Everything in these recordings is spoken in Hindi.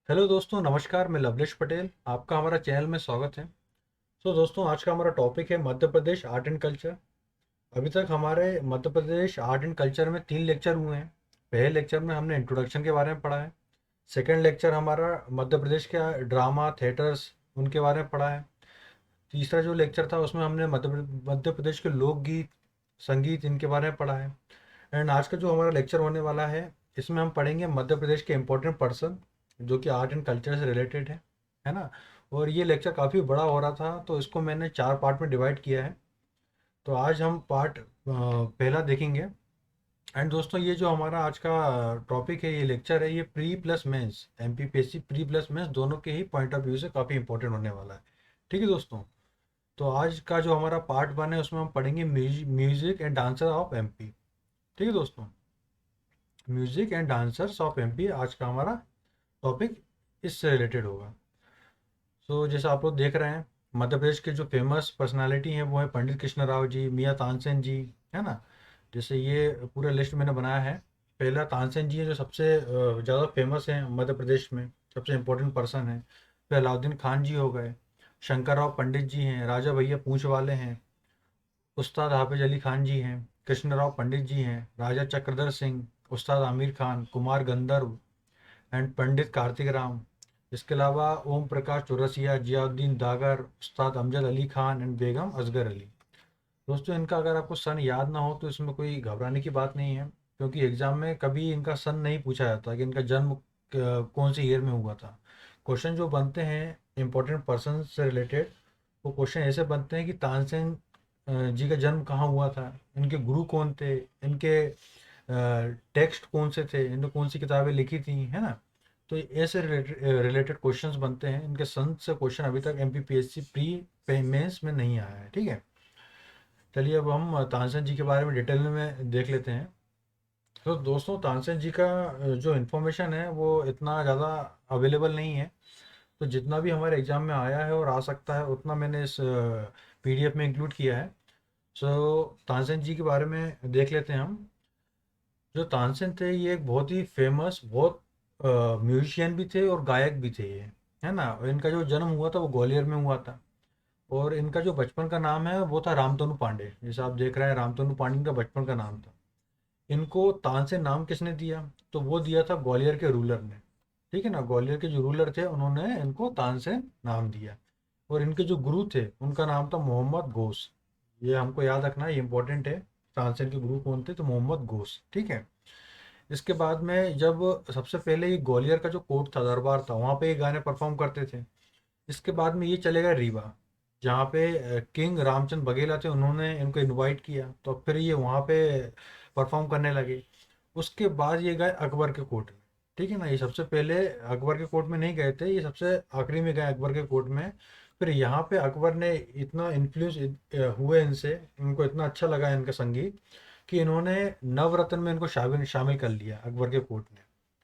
हेलो दोस्तों, नमस्कार। मैं लवलेश पटेल, आपका हमारा चैनल में स्वागत है। दोस्तों, आज का हमारा टॉपिक है Madhya Pradesh art and culture. अभी तक हमारे Madhya Pradesh art and culture में 3 लेक्चर हुए हैं। पहले लेक्चर में हमने इंट्रोडक्शन के बारे में पढ़ा है। सेकंड लेक्चर हमारा मध्य प्रदेश के ड्रामा थिएटर्स उनके बारे में पढ़ा है। तीसरा जो लेक्चर था उसमें हमने मध्य प्रदेश के लोकगीत, संगीत इनके बारे में पढ़ा है। एंड आज का जो हमारा लेक्चर होने वाला है, इसमें हम पढ़ेंगे मध्य प्रदेश के इम्पोर्टेंट पर्सन जो कि आर्ट एंड कल्चर से रिलेटेड है ना। और ये लेक्चर काफ़ी बड़ा हो रहा था, तो इसको मैंने 4 पार्ट में डिवाइड किया है। तो आज हम पार्ट पहला देखेंगे। एंड दोस्तों, ये जो हमारा आज का टॉपिक है, ये लेक्चर है, ये pre plus mains, MPPSC pre plus mains दोनों के ही पॉइंट ऑफ व्यू से काफ़ी इंपॉर्टेंट होने वाला है। ठीक है दोस्तों। तो आज का जो हमारा पार्ट 1 है, उसमें हम पढ़ेंगे music and dancer of MP. ठीक है दोस्तों, music and dancers of MP आज का हमारा टॉपिक इससे रिलेटेड होगा। जैसा आप लोग देख रहे हैं, मध्य प्रदेश के जो फेमस पर्सनालिटी हैं वो है पंडित कृष्ण राव जी, मियाँ तानसेन जी, है ना। जैसे ये पूरा लिस्ट मैंने बनाया है। पहला तानसेन जी है, जो सबसे ज़्यादा फेमस हैं मध्य प्रदेश में, सबसे इम्पोर्टेंट पर्सन है। फिर अलाउद्दीन खान जी हो गए, शंकर राव पंडित जी हैं, राजा भैया पूंछ वाले हैं, उस्ताद हाफिज अली खान जी हैं, कृष्ण राव पंडित जी हैं, राजा चक्रधर सिंह, उस्ताद आमिर खान, कुमार गंधर्व एंड पंडित कार्तिक राम। इसके अलावा ओम प्रकाश चौरसिया, जियाउद्दीन दागर, उस्ताद अमजद अली खान एंड बेगम असगर अली। दोस्तों, इनका अगर आपको सन याद ना हो तो इसमें कोई घबराने की बात नहीं है, क्योंकि एग्जाम में कभी इनका सन नहीं पूछा जाता कि इनका जन्म कौन से ईयर में हुआ था। क्वेश्चन जो बनते हैं इंपॉर्टेंट पर्सन से रिलेटेड, वो क्वेश्चन ऐसे बनते हैं कि तानसेन जी का जन्म कहाँ हुआ था, इनके गुरु कौन थे, इनके टेक्स्ट कौन से थे, इन्होंने कौन सी किताबें लिखी थी, है ना। तो ऐसे रिलेटेड क्वेश्चंस बनते हैं। इनके सन से क्वेश्चन अभी तक एमपीपीएससी प्री मेंस में नहीं आया है। ठीक है। चलिए, अब हम तानसेन जी के बारे में डिटेल में देख लेते हैं। तो दोस्तों, तानसेन जी का जो इन्फॉर्मेशन है वो इतना ज़्यादा अवेलेबल नहीं है। तो जितना भी हमारे एग्ज़ाम में आया है और आ सकता है, उतना मैंने इस पीडीएफ में इंक्लूड किया है। तानसेन जी के बारे में देख लेते हैं हम। जो तानसेन थे, ये एक बहुत ही फेमस, बहुत म्यूजिशियन भी थे और गायक भी थे ये, है ना। और इनका जो जन्म हुआ था वो ग्वालियर में हुआ था। और इनका जो बचपन का नाम है वो था रामतनु पांडे। जैसे आप देख रहे हैं, रामतनु पांडे इनका बचपन का नाम था। इनको तानसेन नाम किसने दिया? तो वो दिया था ग्वालियर के रूलर ने। ठीक है ना, ग्वालियर के जो रूलर थे उन्होंने इनको तानसेन नाम दिया। और इनके जो गुरु थे उनका नाम था मोहम्मद घोष। ये हमको याद रखना, ये इंपॉर्टेंट है। तानसेन के गुरु कौन थे? तो मोहम्मद घोष। ठीक है। इसके बाद में जब सबसे पहले ये ग्वालियर का जो कोर्ट था, दरबार था, वहाँ पे ये गाने परफॉर्म करते थे। इसके बाद में ये चले गए रीवा, जहाँ पे किंग रामचंद्र बघेला थे, उन्होंने इनको इनवाइट किया, तो फिर ये वहाँ पे परफॉर्म करने लगे। उसके बाद ये गए अकबर के कोर्ट में। ठीक है ना, ये सबसे पहले अकबर के कोर्ट में नहीं गए थे, ये सबसे आखिरी में गए अकबर के कोर्ट में। फिर यहाँ पे अकबर ने इतना इन्फ्लुएंस हुए इनसे, इनको इतना अच्छा लगा इनका संगीत, कि इन्होंने नवरत्न में इनको शामिल शामिल कर लिया अकबर के कोर्ट ने।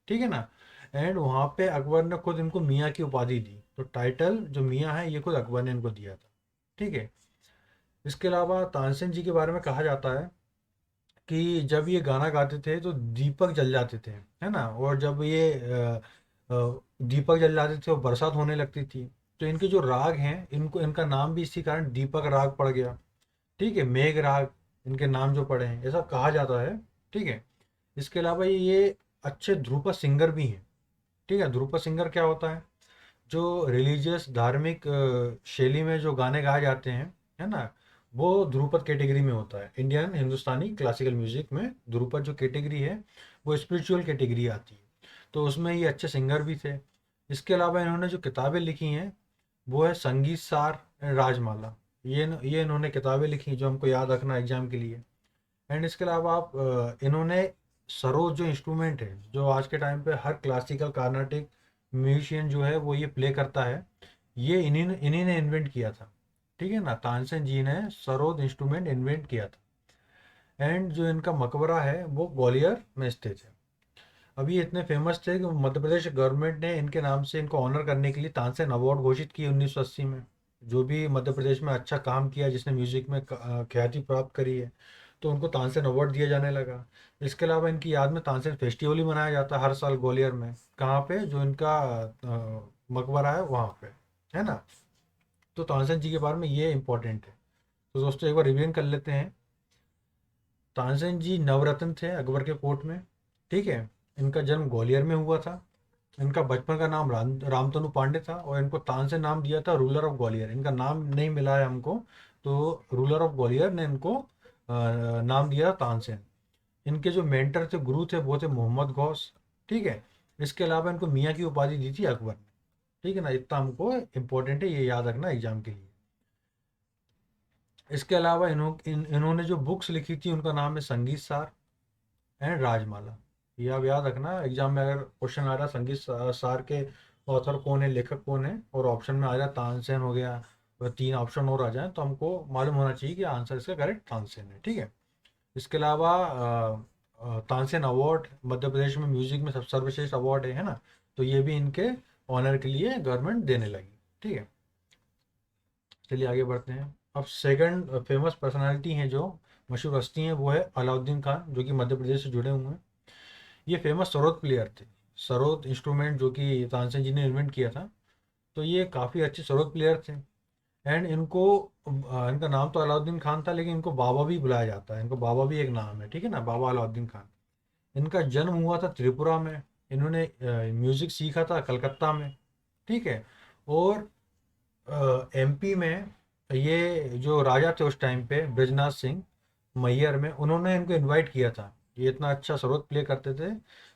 ठीक है ना। एंड वहाँ पे अकबर ने खुद इनको मियाँ की उपाधि दी। तो टाइटल जो मियाँ है, ये खुद अकबर ने इनको दिया था। ठीक है। इसके अलावा तानसेन जी के बारे में कहा जाता है कि जब ये गाना गाते थे तो दीपक जल जाते थे, है ना। और जब ये दीपक जल जाते थे और बरसात होने लगती थी, तो इनके जो राग हैं, इनको इनका नाम भी इसी कारण दीपक राग पड़ गया। ठीक है, मेघ राग इनके नाम जो पड़े हैं, ऐसा कहा जाता है। ठीक है। इसके अलावा ये अच्छे ध्रुपद सिंगर भी हैं। ठीक है। ध्रुपद सिंगर क्या होता है? जो रिलीजियस, धार्मिक शैली में जो गाने गाए जाते हैं, है ना, वो ध्रुपद कैटेगरी में होता है। इंडियन हिंदुस्तानी क्लासिकल म्यूजिक में ध्रुपद जो कैटेगरी है, वो स्पिरिचुअल कैटेगरी आती है। तो उसमें ये अच्छे सिंगर भी थे। इसके अलावा इन्होंने जो किताबें लिखी हैं, वो है संगीत सार एंड राजमाला। ये इन्होंने किताबें लिखी जो हमको याद रखना एग्जाम के लिए। एंड इसके अलावा आप इन्होंने सरोद जो इंस्ट्रूमेंट है, जो आज के टाइम पे हर क्लासिकल कार्नाटिक म्यूजिशियन जो है वो ये प्ले करता है, ये इन्हीं इन्हीं ने इन्वेंट किया था। ठीक है ना, तानसेन जी ने सरोद इंस्ट्रूमेंट इन्वेंट किया था। एंड जो इनका मकबरा है वो ग्वालियर में स्थित है। अभी ये इतने फेमस थे कि मध्य प्रदेश गवर्नमेंट ने इनके नाम से इनको ऑनर करने के लिए तानसेन अवार्ड घोषित किए 1980 में। जो भी मध्य प्रदेश में अच्छा काम किया, जिसने म्यूजिक में ख्याति प्राप्त करी है, तो उनको तानसेन अवार्ड दिया जाने लगा। इसके अलावा इनकी याद में तानसेन फेस्टिवल ही मनाया जाता है हर साल ग्वालियर में। कहाँ पे? जो इनका मकबरा है वहाँ पे, है ना। तो तानसेन जी के बारे में ये इंपॉर्टेंट है। तो दोस्तों एक बार रिवीजन कर लेते हैं। तानसेन जी नवरत्न थे अकबर के कोर्ट में, ठीक है। इनका जन्म ग्वालियर में हुआ था। इनका बचपन का नाम रामतनु पांडे था, और इनको तानसेन नाम दिया था रूलर ऑफ ग्वालियर। इनका नाम नहीं मिला है हमको, तो रूलर ऑफ ग्वालियर ने इनको नाम दिया तानसेन। इनके जो मेंटर थे, गुरु थे, वो थे मोहम्मद गौस, ठीक है। इसके अलावा इनको मियाँ की उपाधि दी थी अकबर ने, ठीक है ना। इतना हमको इम्पोर्टेंट है, ये याद रखना एग्जाम के लिए। इसके अलावा इन्होंने जो बुक्स लिखी थी उनका नाम है संगीत सार एंड राजमाला। ये आप याद रखना, एग्जाम में अगर क्वेश्चन आ रहा है संगीत सार के ऑथर कौन है, लेखक कौन है, और ऑप्शन में आ जाए तानसेन हो गया, और 3 ऑप्शन और आ जाए, तो हमको मालूम होना चाहिए कि आंसर इसका करेक्ट तानसेन है, ठीक है। इसके अलावा तानसेन अवार्ड मध्य प्रदेश में म्यूजिक में सब सर्वश्रेष्ठ अवार्ड है ना। तो ये भी इनके ऑनर के लिए गवर्नमेंट देने लगी, ठीक है। चलिए आगे बढ़ते हैं। अब सेकंड फेमस पर्सनालिटी हैं, जो मशहूर हस्ती हैं, वो है अलाउद्दीन खान, जो कि मध्य प्रदेश से जुड़े हुए हैं। ये फेमस सरोद प्लेयर थे। सरोद इंस्ट्रूमेंट जो कि तानसेन जी ने इन्वेंट किया था। तो ये काफ़ी अच्छे सरोद प्लेयर थे। एंड इनको इनका नाम तो अलाउद्दीन खान था, लेकिन इनको बाबा भी बुलाया जाता है। इनको बाबा भी एक नाम है, ठीक है ना, बाबा अलाउद्दीन खान। इनका जन्म हुआ था त्रिपुरा में। इन्होंने म्यूज़िक सीखा था कलकत्ता में, ठीक है। और एमपी में ये जो राजा थे उस टाइम पे, ब्रजनाथ सिंह मैयर में, उन्होंने इनको इनवाइट किया था। ये इतना अच्छा सरोद प्ले करते थे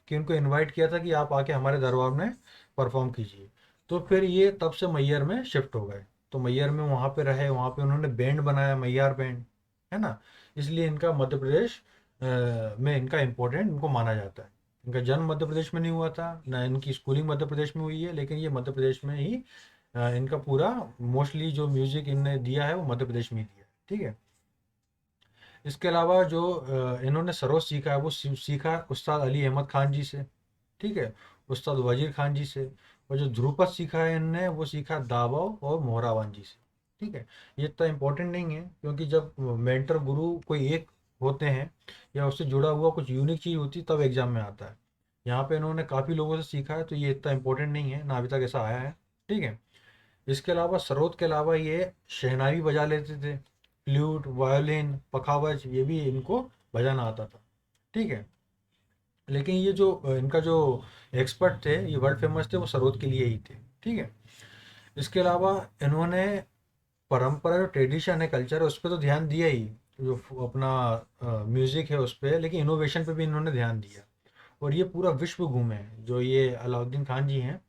कि इनको इनवाइट किया था कि आप आके हमारे दरबार में परफॉर्म कीजिए। तो फिर ये तब से मैयर में शिफ्ट हो गए। तो मैयर में वहाँ पे रहे, वहाँ पे उन्होंने बैंड बनाया, मैयार बैंड, है ना। इसलिए इनका मध्य प्रदेश में इनका इम्पोर्टेंट इनको माना जाता है। इनका जन्म मध्य प्रदेश में नहीं हुआ था ना, इनकी स्कूलिंग मध्य प्रदेश में हुई है, लेकिन ये मध्य प्रदेश में ही इनका पूरा मोस्टली जो म्यूजिक इनने दिया है वो मध्य प्रदेश में ही दिया है, ठीक है। इसके अलावा जो इन्होंने सरोद सीखा है वो सीखा उस्ताद अली अहमद खान जी से, ठीक है, उस्ताद वजीर खान जी से। और जो ध्रुपद सीखा है इनने वो सीखा दाबाव और मोहरावान जी से, ठीक है। ये इतना इम्पोर्टेंट नहीं है, क्योंकि जब मेंटर गुरु कोई एक होते हैं या उससे जुड़ा हुआ कुछ यूनिक चीज़ होती है तब एग्जाम में आता है। यहाँ पे इन्होंने काफ़ी लोगों से सीखा है, तो ये इतना इम्पोर्टेंट नहीं है ना, अभी तक ऐसा आया है, ठीक है। इसके अलावा सरोद के अलावा ये शहनाई भी बजा लेते थे, फ्लूट, वायोलिन, पखावज, ये भी इनको बजाना आता था, ठीक है। लेकिन ये जो इनका जो एक्सपर्ट थे, ये वर्ल्ड फेमस थे, वो सरोद के लिए ही थे, ठीक है। इसके अलावा इन्होंने परंपरा, जो ट्रेडिशन है, कल्चर है, उस पर तो ध्यान दिया ही, जो अपना म्यूजिक है उस पर, लेकिन इनोवेशन पे भी इन्होंने ध्यान दिया। और ये पूरा विश्व घूमे हैं, जो ये अलाउद्दीन खान जी हैं।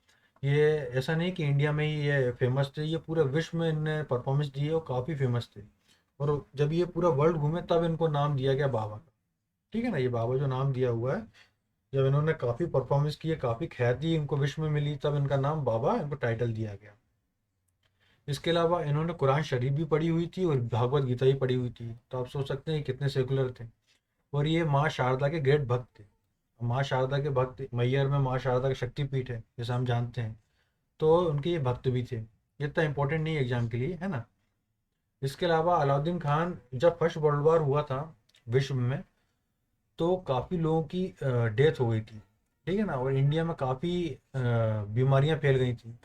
ये ऐसा नहीं कि इंडिया में ही ये फेमस थे, ये पूरे विश्व में इनने परफॉर्मेंस दी है और काफ़ी फेमस थे। और जब ये पूरा वर्ल्ड घूमे तब इनको नाम दिया गया बाबा का, ठीक है ना। ये बाबा जो नाम दिया हुआ है, जब इन्होंने काफ़ी परफॉर्मेंस की है, काफ़ी ख्याति इनको विश्व में मिली, तब इनका नाम बाबा, इनको टाइटल दिया गया। इसके अलावा इन्होंने कुरान शरीफ भी पढ़ी हुई थी और भागवत गीता भी पढ़ी हुई थी। तो आप सोच सकते हैं कितने सेकुलर थे। और ये माँ शारदा के ग्रेट भक्त थे। माँ शारदा के भक्त, मैयर में माँ शारदा का शक्तिपीठ है जैसा हम जानते हैं, तो उनके ये भक्त भी थे। ये इतना इंपॉर्टेंट नहीं है एग्जाम के लिए, है ना। इसके अलावा अलाउद्दीन खान, जब फर्स्ट वर्ल्ड वॉर हुआ था विश्व में, तो काफ़ी लोगों की डेथ हो गई थी, ठीक है ना। और इंडिया में काफ़ी बीमारियां फैल गई थी।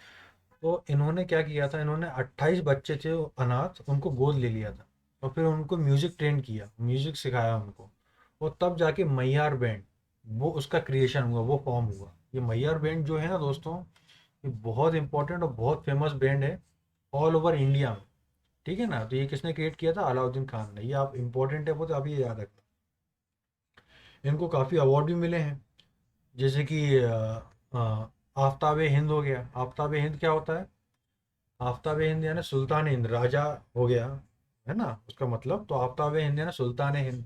तो इन्होंने क्या किया था, इन्होंने 28 बच्चे थे अनाथ, उनको गोद ले लिया था, और फिर उनको म्यूज़िक ट्रेन किया, म्यूज़िक सिखाया उनको। और तब जाके मैयार बैंड, वो उसका क्रिएशन हुआ, वो फॉर्म हुआ। ये मैयार बैंड जो है ना दोस्तों, ये बहुत इंपॉर्टेंट और बहुत फेमस बैंड है ऑल ओवर इंडिया में, ठीक है ना। तो ये किसने क्रिएट किया था? अलाउद्दीन खान ने। ये आप इंपॉर्टेंट है वो, तो आप ये याद रखना। इनको काफ़ी अवार्ड भी मिले हैं, जैसे कि आफ्ताब हिंद हो गया। आफ्ताब हिंद क्या होता है? आफ्ताब हिंद यानी सुल्तान हिंद, राजा हो गया, है ना उसका मतलब। तो आफ्ताब हिंद यानी सुल्तान हिंद।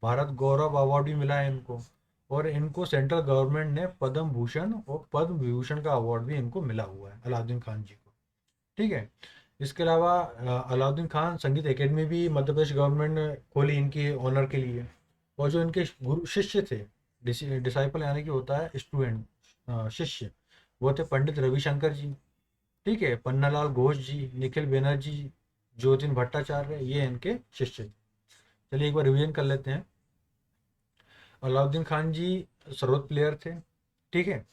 भारत गौरव अवार्ड भी मिला है इनको। और इनको सेंट्रल गवर्नमेंट ने पद्म भूषण और पद्म विभूषण का अवार्ड भी इनको मिला हुआ है, अलाउद्दीन खान जी को, ठीक है। इसके अलावा अलाउद्दीन खान संगीत एकेडमी भी मध्य प्रदेश गवर्नमेंट ने खोली इनके ऑनर के लिए। और जो इनके गुरु शिष्य थे, डिसाइपल यानी कि होता है स्टूडेंट, शिष्य, वो थे पंडित रविशंकर जी, ठीक है, पन्नालाल घोष जी, निखिल बनर्जी, ज्योतिन भट्टाचार्य, ये इनके शिष्य थे। चलिए एक बार रिवीजन कर लेते हैं। अलाउद्दीन खान जी सर्वोच्च प्लेयर थे, ठीक है।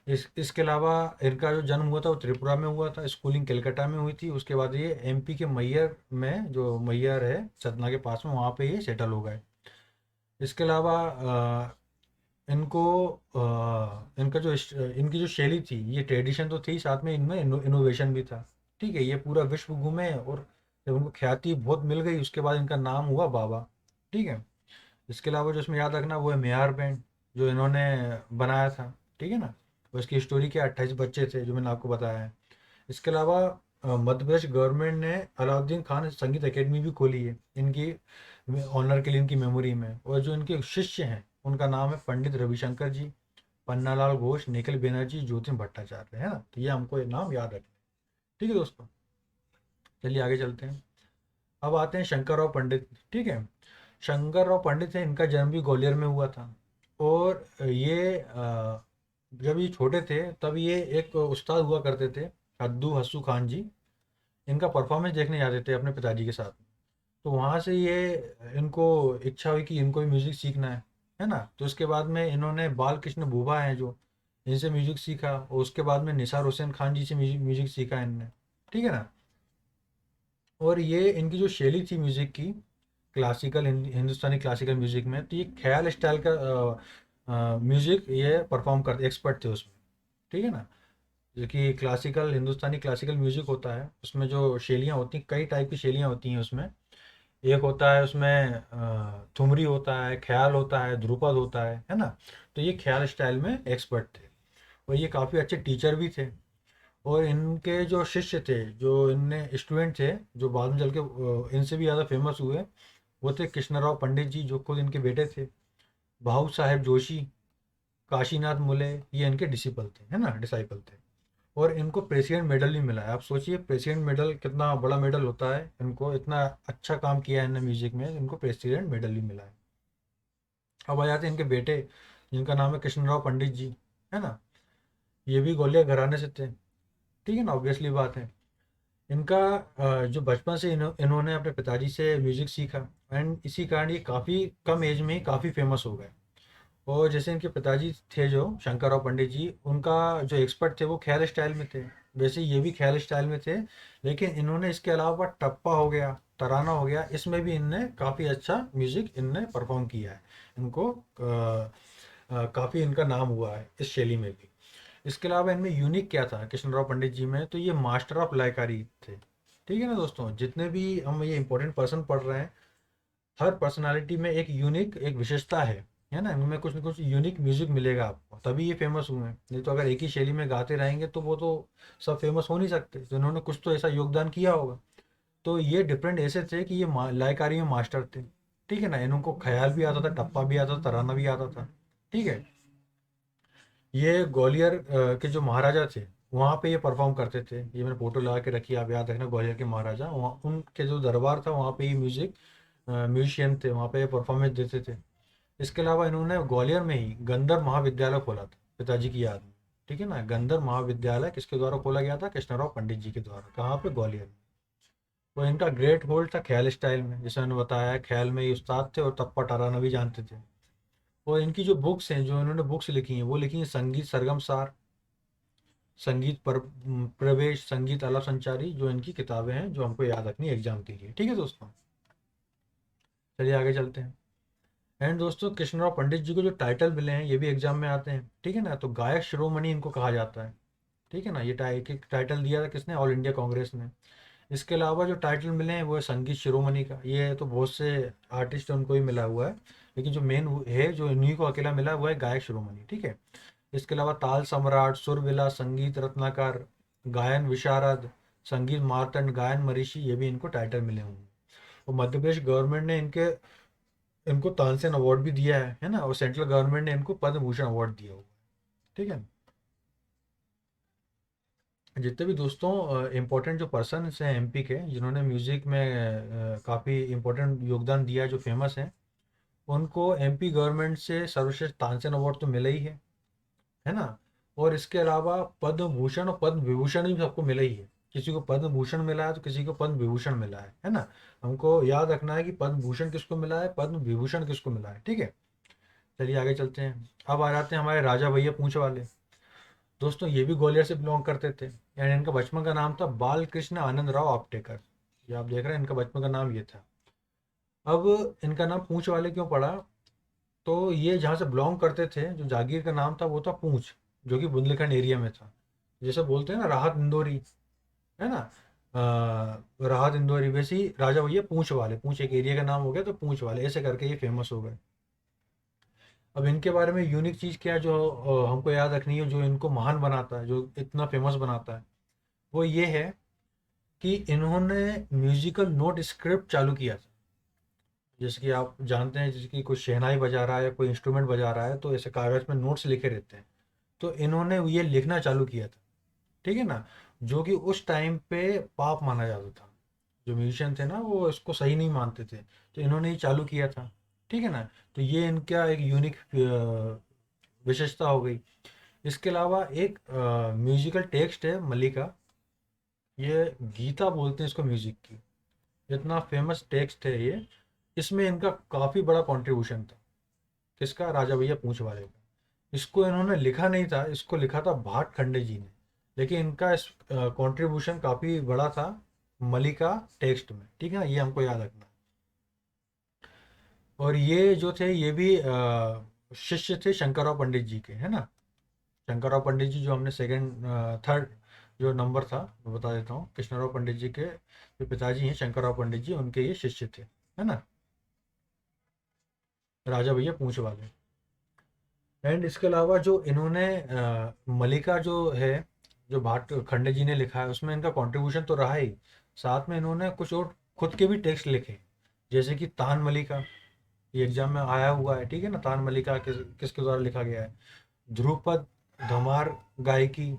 इसके अलावा इनका जो जन्म हुआ था वो त्रिपुरा में हुआ था, स्कूलिंग कलकत्ता में हुई थी। उसके बाद ये एमपी के मैयर में, जो मैयर है सतना के पास में, वहाँ पे ये सेटल हो गए। इसके अलावा इनको इनका जो इनकी जो शैली थी, ये ट्रेडिशन तो थी, साथ में इनमें इनोवेशन भी था, ठीक है। ये पूरा विश्व घूमे और जब उनको ख्याति बहुत मिल गई उसके बाद इनका नाम हुआ बाबा, ठीक है। इसके अलावा जो इसमें याद रखना वो है मेहार बैंड, जो इन्होंने बनाया था, ठीक है ना। और इसकी स्टोरी के 28 बच्चे थे जो मैंने आपको बताया है। इसके अलावा मध्य प्रदेश गवर्नमेंट ने अलाउद्दीन खान संगीत एकेडमी भी खोली है इनकी ऑनर के लिए, इनकी मेमोरी में। और जो इनके शिष्य हैं उनका नाम है पंडित रविशंकर जी, पन्नालाल घोष, निखिल बनर्जी, ज्योति भट्टाचार्य, है ना। तो ये हमको ये नाम याद रखना, ठीक है दोस्तों। चलिए आगे चलते हैं। अब आते हैं शंकर राव पंडित, ठीक है। शंकर राव पंडित है, इनका जन्म भी ग्वालियर में हुआ था। और ये जब ये छोटे थे तब ये एक उस्ताद हुआ करते थे, हद्दू हस्सू खान जी। इनका परफॉर्मेंस देखने जाते थे अपने पिताजी के साथ। तो वहाँ से ये इनको इच्छा हुई कि इनको भी म्यूज़िक सीखना है ना। तो उसके बाद में इन्होंने बाल कृष्ण बुबा हैं जो, इनसे म्यूज़िक सीखा। और उसके बाद में निसार हुसैन खान जी से म्यूज़िक सीखा इनने, ठीक है ना। और ये इनकी जो शैली थी म्यूज़िक की, क्लासिकल हिंदुस्तानी क्लासिकल म्यूज़िक में, तो ये ख्याल स्टाइल का म्यूज़िक ये परफॉर्म करते, एक्सपर्ट थे उसमें, ठीक है ना। जो कि क्लासिकल हिंदुस्तानी क्लासिकल म्यूज़िक होता है, उसमें जो शैलियाँ होती हैं, कई टाइप की शैलियाँ होती हैं उसमें। एक होता है उसमें ठुमरी होता है, ख्याल होता है, ध्रुपद होता है ना। तो ये ख्याल स्टाइल में एक्सपर्ट थे और ये काफ़ी अच्छे टीचर भी थे। और इनके जो शिष्य थे, जो इनने स्टूडेंट थे, जो बाद में चल के इनसे भी ज़्यादा फेमस हुए, वो थे कृष्णराव पंडित जी, जो खुद इनके बेटे थे। भाऊ साहेब जोशी, काशीनाथ मुले, ये इनके डिसिपल थे, है ना, डिसाइपल थे। और इनको प्रेसिडेंट मेडल भी मिला है। आप सोचिए प्रेसिडेंट मेडल कितना बड़ा मेडल होता है, इनको इतना अच्छा काम किया है इन्होंने म्यूजिक में, इनको प्रेसिडेंट मेडल भी मिला है। अब आ जाते हैं इनके बेटे, जिनका नाम है कृष्णराव पंडित जी, है ना। ये भी ग्वालियर घराने से थे, ठीक है ना, ऑब्वियसली बात है। इनका जो बचपन से इन्होंने अपने पिताजी से म्यूजिक सीखा, एंड इसी कारण ये काफ़ी कम एज में ही काफ़ी फेमस हो गए। और जैसे इनके पिताजी थे जो शंकरराव पंडित जी, उनका जो एक्सपर्ट थे वो ख्याल स्टाइल में थे। वैसे ये भी ख्याल स्टाइल में थे, लेकिन इन्होंने इसके अलावा टप्पा हो गया, तराना हो गया, इसमें भी इनने काफ़ी अच्छा म्यूज़िक इनने परफॉर्म किया है। इनको काफ़ी इनका नाम हुआ है इस शैली में भी। इसके अलावा इनमें यूनिक क्या था कृष्णराव पंडित जी में, तो ये मास्टर ऑफ लयकारी थे, ठीक है ना दोस्तों। जितने भी हम ये इंपॉर्टेंट पर्सन पढ़ रहे हैं, हर पर्सनालिटी में एक यूनिक एक विशेषता है ना। इनमें कुछ ना कुछ यूनिक म्यूजिक मिलेगा आपको, तभी ये फेमस हुए हैं। नहीं तो अगर एक ही शैली में गाते रहेंगे तो वो तो सब फेमस हो नहीं सकते। तो इन्होंने कुछ तो ऐसा योगदान किया होगा। तो ये डिफरेंट ऐसे थे कि ये लयकारी में मास्टर थे, ठीक है ना। इनको ख्याल भी आता था, टप्पा भी आता था, तराना भी आता था, ठीक है। ये ग्वालियर के जो महाराजा थे वहाँ पे ये परफॉर्म करते थे। ये मैंने फोटो लगा के रखी है, आप याद रखना। ग्वालियर के महाराजा, वहाँ उनके जो दरबार था वहाँ पे ये म्यूजिक म्यूजिशियन थे, वहाँ पे परफॉर्मेंस देते थे। इसके अलावा इन्होंने ग्वालियर में ही गंधर्व महाविद्यालय खोला था पिताजी की याद में, ठीक है ना। गंधर्व महाविद्यालय किसके द्वारा खोला गया था? कृष्णराव पंडित जी के द्वारा। कहाँ पे? ग्वालियर में। तो इनका ग्रेट होल्ड था ख्याल स्टाइल में, जैसे मैंने बताया, ख्याल में ये उस्ताद थे और तप्पा टाराना भी जानते थे। और इनकी जो बुक्स हैं, जो इन्होंने बुक्स लिखी हैं, वो लिखी हैं संगीत सरगम सार, संगीत पर प्रवेश, संगीत आलाप संचारी, जो इनकी किताबें हैं जो हमको याद रखनी एग्जाम के लिए, ठीक है दोस्तों। चलिए आगे चलते हैं। एंड दोस्तों कृष्णराव पंडित जी को जो टाइटल मिले हैं ये भी एग्जाम में आते हैं, ठीक है ना। तो गायक शिरोमणि इनको कहा जाता है, ठीक है ना। ये टाइटल दिया था किसने? ऑल इंडिया कांग्रेस ने। इसके अलावा जो टाइटल मिले हैं वो है संगीत शिरोमणि का। ये तो बहुत से आर्टिस्ट उनको ही मिला हुआ है, लेकिन जो मेन है, जो इन्हीं को अकेला मिला हुआ है, गायक शिरोमणि, ठीक है। इसके अलावा ताल सम्राट, सुरविला, संगीत रत्नाकर, गायन विशारद, संगीत मार्तंड, गायन मरीषी, ये भी इनको टाइटल मिले हुए हैं। और मध्य प्रदेश गवर्नमेंट ने इनको तानसेन अवार्ड भी दिया है ना। और सेंट्रल गवर्नमेंट ने इनको पद्म भूषण अवार्ड दिया हुआ है, ठीक है। जितने भी दोस्तों इम्पोर्टेंट जो पर्सन हैं एमपी के, जिन्होंने म्यूज़िक में काफ़ी इम्पोर्टेंट योगदान दिया है, जो फेमस हैं, उनको एमपी गवर्नमेंट से सर्वश्रेष्ठ तानसेन अवार्ड तो मिला ही है ना। और इसके अलावा पद्म भूषण और पद्म विभूषण भी सबको मिला ही है, किसी को पद्म भूषण मिला है तो किसी को पद्म विभूषण मिला है ना। हमको याद रखना है कि पद्म भूषण किसको मिला है, पद्म विभूषण किसको मिला है, ठीक है। चलिए आगे चलते हैं। अब आ जाते हैं हमारे राजा भैया पूंछ वाले। दोस्तों ये भी ग्वालियर से बिलोंग करते थे, यानी इनका बचपन का नाम था बाल कृष्ण आनंद राव आपटेकर। ये आप देख रहे हैं, इनका बचपन का नाम ये था। अब इनका नाम पूंछ वाले क्यों पड़ा, तो ये जहाँ से बिलोंग करते थे, जो जागीर का नाम था वो था पूंछ, जो कि बुंदेलखंड एरिया में था। जैसे बोलते हैं ना राहत इंदौरी, है ना। राहत इंदौरी, वैसे ही राजा भैया पूंछ वाले, पूंछ एक एरिया का नाम हो गया तो पूंछ वाले ऐसे करके ये फेमस हो गए। अब इनके बारे में यूनिक चीज़ क्या है जो हमको याद रखनी है, जो इनको महान बनाता है, जो इतना फेमस बनाता है, वो ये है कि इन्होंने म्यूजिकल नोट स्क्रिप्ट चालू किया था। जैसे कि आप जानते हैं, जैसे कि कोई शहनाई बजा रहा है या कोई इंस्ट्रूमेंट बजा रहा है तो ऐसे कागज में नोट्स लिखे रहते हैं, तो इन्होंने ये लिखना चालू किया था, ठीक है ना। जो कि उस टाइम पे पाप माना जाता था, जो म्यूजिशियन थे ना वो इसको सही नहीं मानते थे, तो इन्होंने ये चालू किया था, ठीक है ना। तो ये इनका एक यूनिक विशेषता हो गई। इसके अलावा एक म्यूजिकल टेक्स्ट है मल्लिका, ये गीता बोलते हैं इसको म्यूजिक की, इतना फेमस टेक्स्ट है ये। इसमें इनका काफ़ी बड़ा कंट्रीब्यूशन था। किसका, राजा भैया पूंछ वाले का। इसको इन्होंने लिखा नहीं था, इसको लिखा था भाट खंडे जी ने, लेकिन इनका इस कंट्रीब्यूशन काफ़ी बड़ा था मलिका टेक्स्ट में, ठीक है ना, ये हमको याद रखना। और ये जो थे ये भी शिष्य थे शंकरराव पंडित जी के, है ना। शंकरराव पंडित जी जो हमने सेकंड थर्ड जो नंबर था मैं बता देता हूँ, कृष्णराव पंडित जी के जो पिताजी हैं शंकरराव पंडित जी, उनके ये शिष्य थे, है ना, राजा भैया पूंछ वाले। एंड इसके अलावा जो इन्होंने मलिका जो है, जो भाट खंडे जी ने लिखा है, उसमें इनका कंट्रीब्यूशन तो रहा ही, साथ में इन्होंने कुछ और खुद के भी टेक्स्ट लिखे, जैसे कि तान मलिका, ये एग्जाम में आया हुआ है, ठीक है ना। तान मलिका किसके द्वारा लिखा गया है, ध्रुपद, धमार गायकी,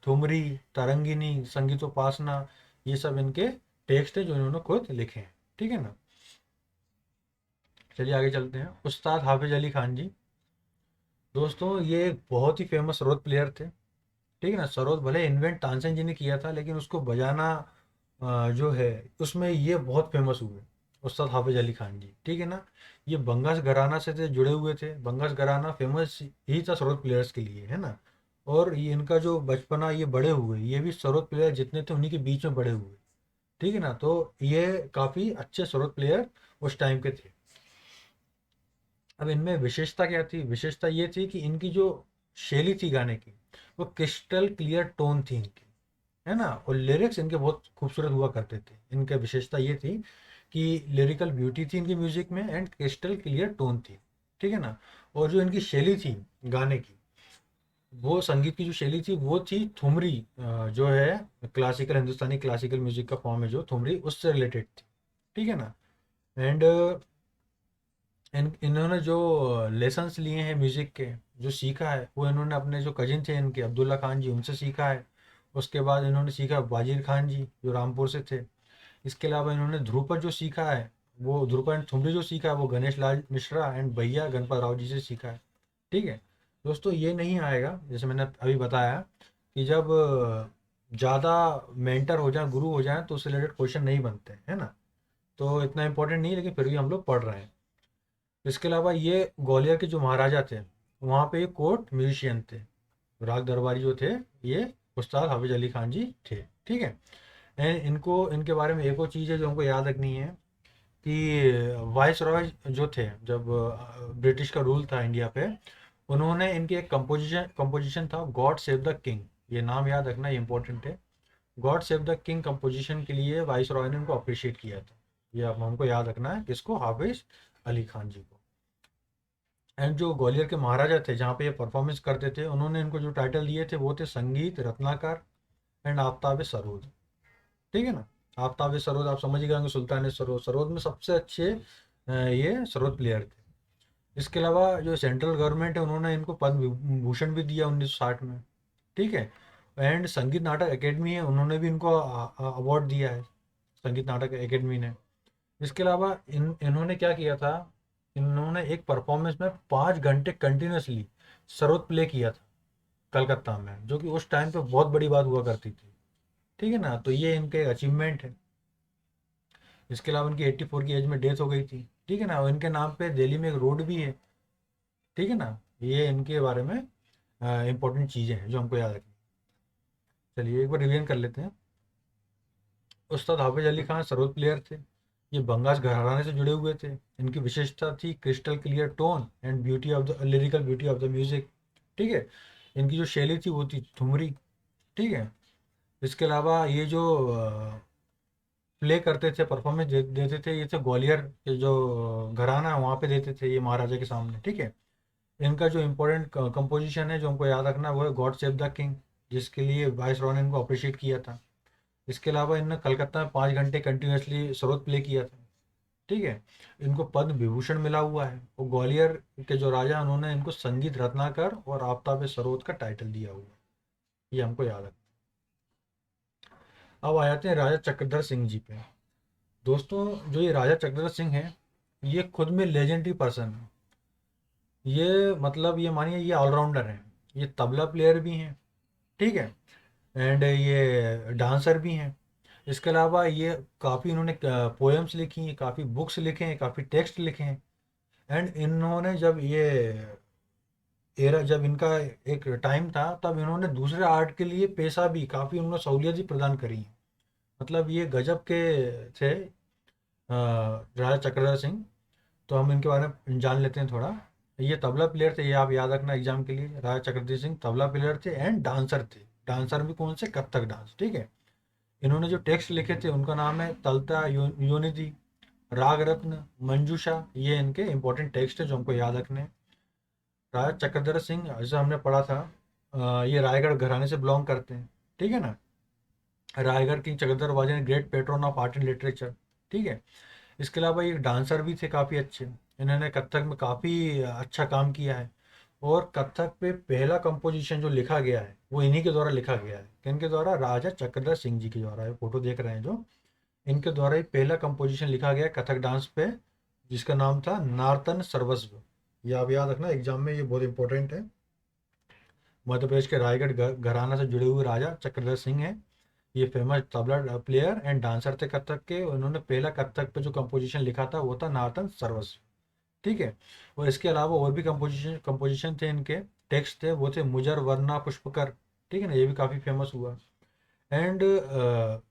ठुमरी, तरंगिनी, संगीतोपासना, ये सब इनके टेक्स्ट है जो इन्होंने खुद लिखे हैं, ठीक है ना। चलिए आगे चलते हैं। उस्ताद हाफिज अली खान जी, दोस्तों ये एक बहुत ही फेमस सरोद प्लेयर थे, ठीक है ना। सरोद भले इन्वेंट तानसेन जी ने किया था, लेकिन उसको बजाना जो है उसमें ये बहुत फेमस हुए, उस्ताद हाफिज अली खान जी, ठीक है ना। ये बंगास घराना से थे, जुड़े हुए थे। बंगास घराना फेमस ही था सरोद प्लेयर्स के लिए, है ना। और ये इनका जो बचपना, ये बड़े हुए, ये भी सरोद प्लेयर जितने थे उन्हीं के बीच में बड़े हुए, ठीक है ना। तो ये काफ़ी अच्छे सरोद प्लेयर उस टाइम के थे। अब इनमें विशेषता क्या थी, विशेषता ये थी कि इनकी जो शैली थी गाने की, वो क्रिस्टल क्लियर टोन थी इनकी, है ना। और लिरिक्स इनके बहुत खूबसूरत हुआ करते थे। इनका विशेषता ये थी कि लिरिकल ब्यूटी थी इनकी म्यूजिक में, एंड क्रिस्टल क्लियर टोन थी, ठीक है ना। और जो इनकी शैली थी गाने की, वो संगीत की जो शैली थी वो थी ठुमरी, जो है क्लासिकल, हिंदुस्तानी क्लासिकल म्यूजिक का फॉर्म है जो ठुमरी, उससे रिलेटेड थी, ठीक है ना। एंड इन्होंने जो लेसन्स लिए हैं म्यूज़िक के, जो सीखा है, वो इन्होंने अपने जो कजिन थे इनके अब्दुल्ला खान जी, उनसे सीखा है। उसके बाद इन्होंने सीखा वाजिर खान जी जो रामपुर से थे। इसके अलावा इन्होंने ध्रुपद जो सीखा है, वो ध्रुपद एंड ठुमरी जो सीखा है वो गणेश लाल मिश्रा एंड भैया गणपत राव जी से सीखा है, ठीक है। दोस्तों ये नहीं आएगा, जैसे मैंने अभी बताया कि जब ज़्यादा मेंटर हो जाए, गुरु हो जाए, तो उससे रिलेटेड क्वेश्चन नहीं बनते, है ना। तो इतना इंपॉर्टेंट नहीं है, लेकिन फिर भी हम लोग पढ़ रहे हैं। इसके अलावा ये ग्वालियर के जो महाराजा थे, वहाँ पे कोर्ट म्यूजिशियन थे, राग दरबारी जो थे, ये उस्ताद हाफिज अली खान जी थे, ठीक है। एंड इनको, इनके बारे में एक और चीज़ है जो हमको याद रखनी है कि वाइस रॉय जो थे, जब ब्रिटिश का रूल था इंडिया पे, उन्होंने इनके एक कंपोजिशन था गॉड सेव द किंग, ये नाम याद रखना, ये इंपॉर्टेंट है। God save the king composition के लिए वाइस रॉय ने उनको अप्रिशिएट किया था। ये अब हमको याद रखना है, किसको, हाफिज अली खान जी को। एंड जो ग्वालियर के महाराजा थे जहाँ पे ये परफॉर्मेंस करते थे, उन्होंने इनको जो टाइटल दिए थे वो थे संगीत रत्नाकर एंड आफ्ताब सरोद, ठीक है ना। आफ्ताब सरोद आप समझ गए होंगे, सुल्तान सरोद, सरोद में सबसे अच्छे ये सरोद प्लेयर थे। इसके अलावा जो सेंट्रल गवर्नमेंट है, उन्होंने इनको पद्म भूषण भी दिया 1960 में, ठीक है। एंड संगीत नाटक एकेडमी है, उन्होंने भी इनको अवार्ड दिया है, संगीत नाटक एकेडमी ने। इसके अलावा इन्होंने क्या किया था, इन्होंने एक परफॉर्मेंस में 5 घंटे कंटिन्यूसली सरोद प्ले किया था कलकत्ता में, जो कि उस टाइम पे बहुत बड़ी बात हुआ करती थी, ठीक है ना, तो ये इनके अचीवमेंट है। इसके अलावा इनकी 84 की एज में डेथ हो गई थी। ठीक है ना, और इनके नाम पे दिल्ली में एक रोड भी है। ठीक है ना, ये इनके बारे में इंपॉर्टेंट चीज़ें हैं जो हमको याद रखनी। चलिए एक बार रिवीजन कर लेते हैं। उस्ताद हाफिज अली खान सरोद प्लेयर थे। ये बंगाल घराने से जुड़े हुए थे। इनकी विशेषता थी crystal clear tone and beauty of the lyrical beauty of the music. ठीक है, इनकी जो शैली थी वो थी ठुमरी। ठीक है, इसके अलावा ये जो प्ले करते थे, परफॉर्मेंस देते थे, ये थे ग्वालियर के जो घराना है वहाँ पे देते थे ये महाराजा के सामने। ठीक है, इनका जो इम्पोर्टेंट कंपोजिशन है जो हमको याद रखना है वो है गॉड सेव द किंग, जिसके लिए वाइस रॉय ने इनको अप्रिशिएट किया था। इसके अलावा इन्होंने कलकत्ता में 5 घंटे कंटिन्यूसली सरोद प्ले किया था। ठीक है, इनको पद्म विभूषण मिला हुआ है, और ग्वालियर के जो राजा हैं, उन्होंने इनको संगीत रत्नाकर और आफ्ताब सरोद का टाइटल दिया हुआ है। ये हमको याद है। अब आ जाते हैं राजा चक्रधर सिंह जी पे। दोस्तों, जो ये राजा चक्रधर सिंह है, ये खुद में लेजेंडरी पर्सन है। ये मतलब ये मानिए ये ऑलराउंडर हैं। ये तबला प्लेयर भी हैं। ठीक है, एंड ये डांसर भी हैं। इसके अलावा ये काफ़ी इन्होंने पोएम्स लिखी हैं, काफ़ी बुक्स लिखे हैं, काफ़ी टेक्स्ट लिखे हैं। एंड इन्होंने जब ये एरा, जब इनका एक टाइम था, तब इन्होंने दूसरे आर्ट के लिए पेशा भी काफ़ी उन्होंने सहूलियत भी प्रदान करी हैं। मतलब ये गजब के थे राजा चक्रधर सिंह। तो हम इनके बारे में जान लेते हैं थोड़ा। ये तबला प्लेयर थे, ये आप याद रखना एग्जाम के लिए। राजा चक्रधर सिंह तबला प्लेयर थे एंड डांसर थे। डांसर भी कौन से, कथक डांस। ठीक है, इन्होंने जो टेक्स्ट लिखे थे उनका नाम है तलता योनिधि, राग रत्न, मंजूषा। ये इनके इंपॉर्टेंट टेक्स्ट है जो हमको याद रखने हैं। राजा चक्रधर सिंह जैसे हमने पढ़ा था, ये रायगढ़ घराने से बिलोंग करते हैं। ठीक है ना, रायगढ़ की Chakradhar was an great Patreon of art and literature. ठीक है, इसके अलावा ये डांसर भी थे काफ़ी अच्छे। इन्होंने कथक में काफ़ी अच्छा काम किया है। और कथक पे पहला कंपोजिशन जो लिखा गया है वो इन्हीं के द्वारा लिखा गया है। किनके द्वारा, राजा चक्रधर सिंह जी के द्वारा। ये फोटो देख रहे हैं जो, इनके द्वारा ही पहला कंपोजिशन लिखा गया है कथक डांस पे, जिसका नाम था नारतन सर्वस्व। ये आप याद रखना एग्जाम में, ये बहुत इंपॉर्टेंट है। मध्य प्रदेश के रायगढ़ घराना से जुड़े हुए राजा चक्रधर सिंह हैं। ये famous tabla player and dancer थे कथक के। उन्होंने पहला कथक पे जो कंपोजिशन लिखा था वो था नारतन सर्वस्व। ठीक है, और इसके अलावा और भी कंपोजिशन थे इनके, टेक्स्ट थे, वो थे मुजर वरना पुष्पकर। ठीक है ना, ये भी काफ़ी फेमस हुआ। एंड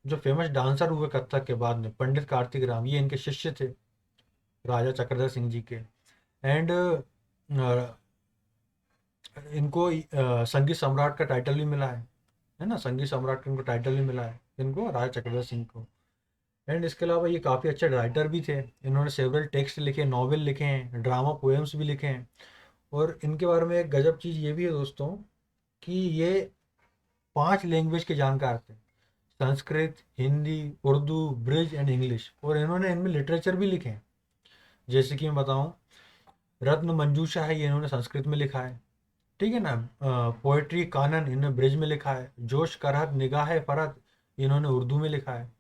जो फेमस डांसर हुए कथक के बाद में, पंडित कार्तिक राम, ये इनके शिष्य थे राजा चक्रधर सिंह जी के। एंड इनको संगीत सम्राट का टाइटल भी मिला है ना, संगीत सम्राट का इनको टाइटल भी मिला है इनको, राजा चक्रधर सिंह को। एंड इसके अलावा ये काफ़ी अच्छे राइटर भी थे। इन्होंने सेवरल टेक्स्ट लिखे, नॉवेल लिखे हैं, ड्रामा पोएम्स भी लिखे हैं। और इनके बारे में एक गजब चीज़ ये भी है दोस्तों, कि ये 5 लैंग्वेज के जानकार थे। Sanskrit, Hindi, Urdu, bridge and English. और इन्होंने इनमें लिटरेचर भी लिखे हैं। जैसे कि मैं बताऊं, रत्न मंजूषा है, ये इन्होंने संस्कृत में लिखा है। ठीक है ना, पोएट्री कानन इन्होंने ब्रिज में लिखा है। जोश करहत निगाह फरत इन्होंने उर्दू में लिखा है।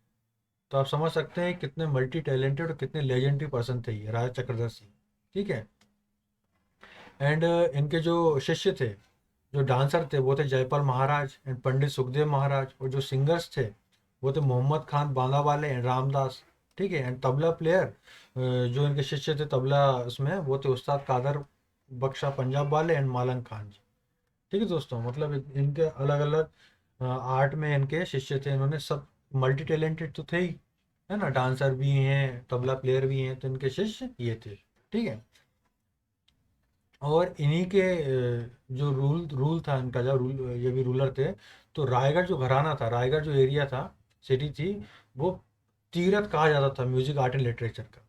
तो आप समझ सकते हैं कितने मल्टी टैलेंटेड और कितने लेजेंडरी पर्सन थे ये राजा चक्रधर सिंह। ठीक है, एंड इनके जो शिष्य थे, जो डांसर थे, वो थे जयपाल महाराज एंड पंडित सुखदेव महाराज। और जो सिंगर्स थे वो थे मोहम्मद खान बांदा वाले एंड रामदास। ठीक है, एंड तबला प्लेयर जो इनके शिष्य थे तबला उसमें, वो थे उस्ताद कादर बख्शा पंजाब वाले एंड मालन खान जी। ठीक है दोस्तों, मतलब इनके अलग अलग आर्ट में इनके शिष्य थे। इन्होंने सब मल्टी टैलेंटेड तो थे ही, है ना, डांसर भी हैं, तबला प्लेयर भी हैं, तो इनके शिष्य ये थे। ठीक है, और इन्हीं के जो रूल रूल था इनका, जब रूल ये भी रूलर थे, तो रायगढ़ जो घराना था, रायगढ़ जो एरिया था, सिटी थी, वो तीरथ कहा जाता था म्यूजिक आर्ट एंड लिटरेचर का।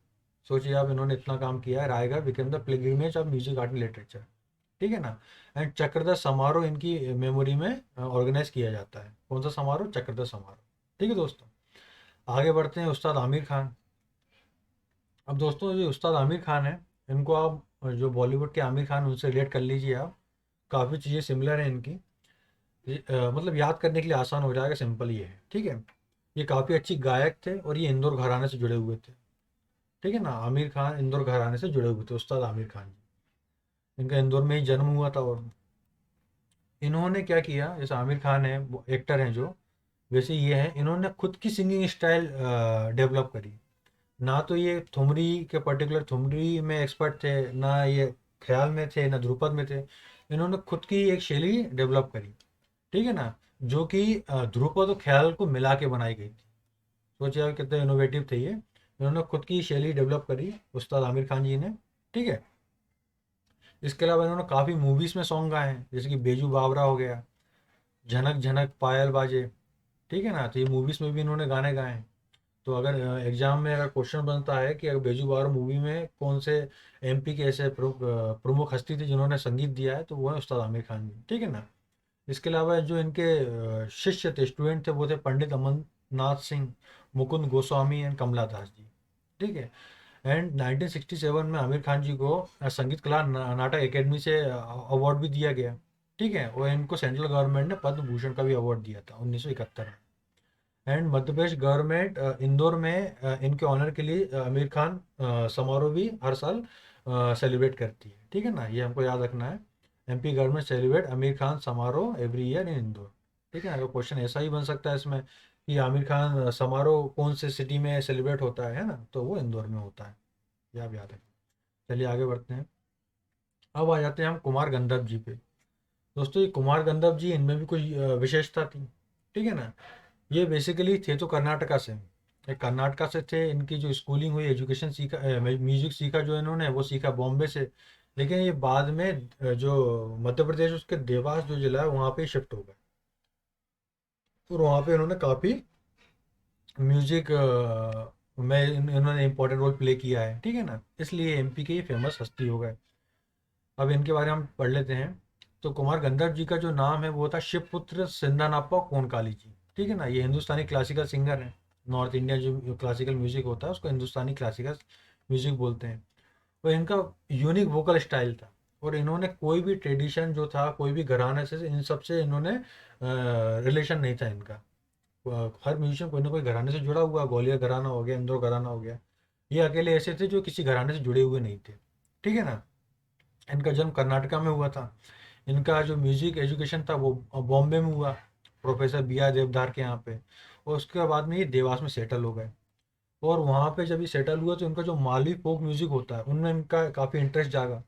सोचिए आप, इन्होंने इतना काम किया है, Raigarh became the pilgrimage of music art and literature. ठीक है ना, एंड चक्रधर समारोह इनकी मेमोरी में ऑर्गेनाइज किया जाता है। कौन सा समारोह, चक्रधर समारोह। ठीक है दोस्तों, आगे बढ़ते हैं उस्ताद आमिर खान। अब दोस्तों, जो उस्ताद आमिर खान है, इनको आप जो बॉलीवुड के आमिर खान उनसे रिलेट कर लीजिए आप। काफ़ी चीज़ें सिमिलर हैं इनकी। मतलब याद करने के लिए आसान हो जाएगा, सिंपल ये है। ठीक है, ये काफ़ी अच्छी गायक थे और ये इंदौर घराने से जुड़े हुए थे। ठीक है ना, आमिर खान इंदौर घराने से जुड़े हुए थे, उस्ताद आमिर खान जी। इनका इंदौर में ही जन्म हुआ था। और इन्होंने क्या किया, जैसे आमिर खान है, वो एक्टर हैं जो, वैसे ये है, इन्होंने खुद की सिंगिंग स्टाइल डेवलप करी। ना तो ये ठुमरी के पर्टिकुलर ठुमरी में एक्सपर्ट थे, ना ये ख्याल में थे, ना ध्रुपद में थे। इन्होंने खुद की एक शैली डेवलप करी, ठीक है ना, जो कि ध्रुपद और ख्याल को मिला के बनाई गई थी। सोचिए आप कितने इनोवेटिव थे ये। इन्होंने खुद की शैली डेवलप करी उस्ताद आमिर खान जी ने, ठीक है। इसके अलावा इन्होंने काफ़ी मूवीज़ में सॉन्ग गाए हैं, जैसे कि बेजू बावरा हो गया, झनक झनक पायल बाजे, ठीक है ना। तो ये मूवीज़ में भी इन्होंने गाने गाए हैं। तो अगर एग्जाम में अगर क्वेश्चन बनता है कि अगर बेजू बावरा मूवी में कौन से एमपी के ऐसे प्रमुख हस्ती थे जिन्होंने संगीत दिया है, तो वो है उस्ताद आमिर खान जी, ठीक है ना। इसके अलावा जो इनके शिष्य थे, स्टूडेंट थे, वो थे पंडित अमरनाथ सिंह, मुकुंद गोस्वामी एंड कमला दास जी, ठीक है। एंड 1967 में आमिर खान जी को संगीत कला नाटक एकेडमी से अवार्ड भी दिया गया, ठीक है। और इनको सेंट्रल गवर्नमेंट ने पद्म भूषण का भी अवार्ड दिया था 1971 में। एंड मध्य प्रदेश गवर्नमेंट इंदौर में इनके ऑनर के लिए आमिर खान समारोह भी हर साल सेलिब्रेट करती है, ठीक है ना। ये हमको याद रखना है, MP government celebrate Aamir Khan समारोह एवरी ईयर इन इंदौर, ठीक है ना। अगर क्वेश्चन ऐसा ही बन सकता है इसमें कि आमिर खान समारोह कौन से सिटी में सेलिब्रेट होता है ना, तो वो इंदौर में होता है, ये आप याद रखें। चलिए आगे बढ़ते हैं। अब आ जाते हैं हम कुमार गंधर्व जी पे। दोस्तों ये कुमार गंधर्व जी, इनमें भी कोई विशेषता थी, ठीक है ना। ये बेसिकली थे तो कर्नाटका से, ये कर्नाटका से थे। इनकी जो स्कूलिंग हुई, एजुकेशन सीखा, म्यूजिक सीखा जो इन्होंने, वो सीखा बॉम्बे से। लेकिन ये बाद में जो मध्य प्रदेश उसके देवास जो जिला है वहाँ पे शिफ्ट हो गए, और वहाँ पे इन्होंने काफ़ी म्यूजिक में इन्होंने इम्पोर्टेंट रोल प्ले किया है, ठीक है ना। इसलिए एमपी के ये फेमस हस्ती हो गए। अब इनके बारे में हम पढ़ लेते हैं। तो कुमार गंधर्व जी का जो नाम है वो था शिवपुत्र सिंधानाप्पा कोनकाली जी, ठीक है ना। ये हिंदुस्तानी क्लासिकल सिंगर है। नॉर्थ इंडिया जो क्लासिकल म्यूजिक होता है उसको हिंदुस्तानी क्लासिकल म्यूजिक बोलते हैं। और इनका यूनिक वोकल स्टाइल था, और इन्होंने कोई भी ट्रेडिशन जो था, कोई भी घराने से, इन सब से इन्होंने रिलेशन नहीं था इनका। हर म्यूजिशियन कोई ना कोई घराने से जुड़ा हुआ, ग्वालियर घराना हो गया, इंदौर घराना हो गया। ये अकेले ऐसे थे जो किसी घराने से जुड़े हुए नहीं थे, ठीक है ना। इनका जन्म कर्नाटका में हुआ था। इनका जो म्यूजिक एजुकेशन था वो बॉम्बे में हुआ, प्रोफेसर बी आर देवधार के यहाँ पे। और उसके बाद में ये देवास में सेटल हो गए। और वहाँ पे जब ये सेटल हुआ तो इनका जो मालवी फोक म्यूजिक होता है उनमें इनका काफ़ी इंटरेस्ट जागा।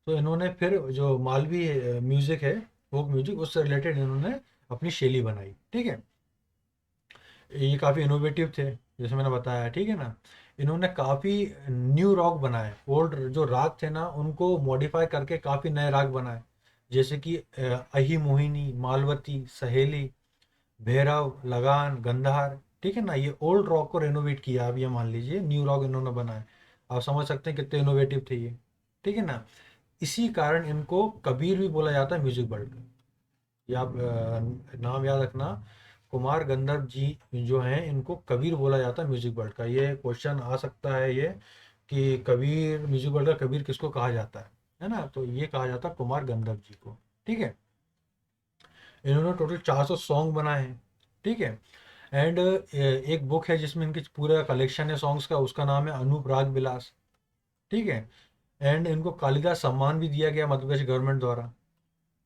तो इन्होंने फिर जो मालवी म्यूजिक है, फोक म्यूजिक, उससे रिलेटेड इन्होंने अपनी शैली बनाई, ठीक है। ये काफ़ी इनोवेटिव थे, जैसे मैंने बताया, ठीक है ना। इन्होंने काफ़ी न्यू रॉक बनाए, ओल्ड जो राग थे ना उनको मॉडिफाई करके काफ़ी नए राग बनाए, जैसे कि अही मोहिनी, मालवती, सहेली, भैरव, लगान, गंधार, ठीक है ना। ये ओल्ड रॉक को रेनोवेट किया, अब ये मान लीजिए न्यू रॉक इन्होंने बनाए। आप समझ सकते हैं कितने इनोवेटिव थे ये, ठीक है ना। इसी कारण इनको कबीर भी बोला जाता है म्यूजिक वर्ल्ड का। ये आप नाम याद रखना, कुमार गंधर्व जी जो हैं इनको कबीर बोला जाता है म्यूजिक वर्ल्ड का। ये क्वेश्चन आ सकता है ये, कि कबीर, म्यूजिक वर्ल्ड का कबीर किसको कहा जाता है ना। तो ये कहा जाता है कुमार गंधर्व जी को, ठीक है। इन्होंने टोटल 400 सॉन्ग बनाए हैं, ठीक है। एंड एक बुक है जिसमें इनकी पूरा कलेक्शन है सॉन्ग्स का, उसका नाम है अनूप राग विलास, ठीक है। एंड इनको कालिदास सम्मान भी दिया गया मध्य प्रदेश गवर्नमेंट द्वारा,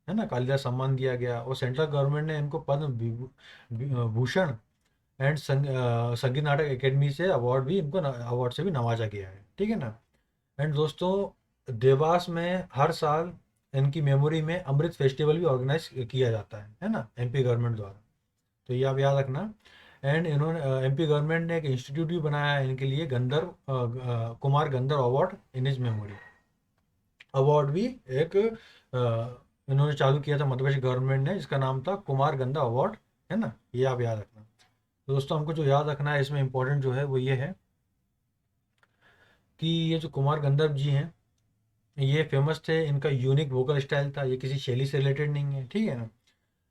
है ना। कालिदास सम्मान दिया गया, और सेंट्रल गवर्नमेंट ने इनको पद्म भूषण एंड संगीत नाटक एकेडमी से अवार्ड भी, इनको अवार्ड से भी नवाजा गया है, ठीक है ना। एंड दोस्तों देवास में हर साल इनकी मेमोरी में अमृत फेस्टिवल भी ऑर्गेनाइज किया जाता है ना, एमपी गवर्नमेंट द्वारा। तो ये आप याद रखना। एंड इन्होंने एमपी गवर्नमेंट ने एक इंस्टीट्यूट भी बनाया है इनके लिए, गंधर्व Kumar Gandharva award in his memory. Award भी एक इन्होंने चालू किया था मध्य प्रदेश गवर्नमेंट ने, इसका नाम था कुमार गंधा अवार्ड, है ना। ये आप याद रखना। तो दोस्तों हमको जो याद रखना है इसमें इंपॉर्टेंट जो है वो ये है कि ये जो कुमार गंधर्व जी हैं ये फेमस थे, इनका यूनिक वोकल स्टाइल था, ये किसी शैली से रिलेटेड नहीं है, ठीक है ना।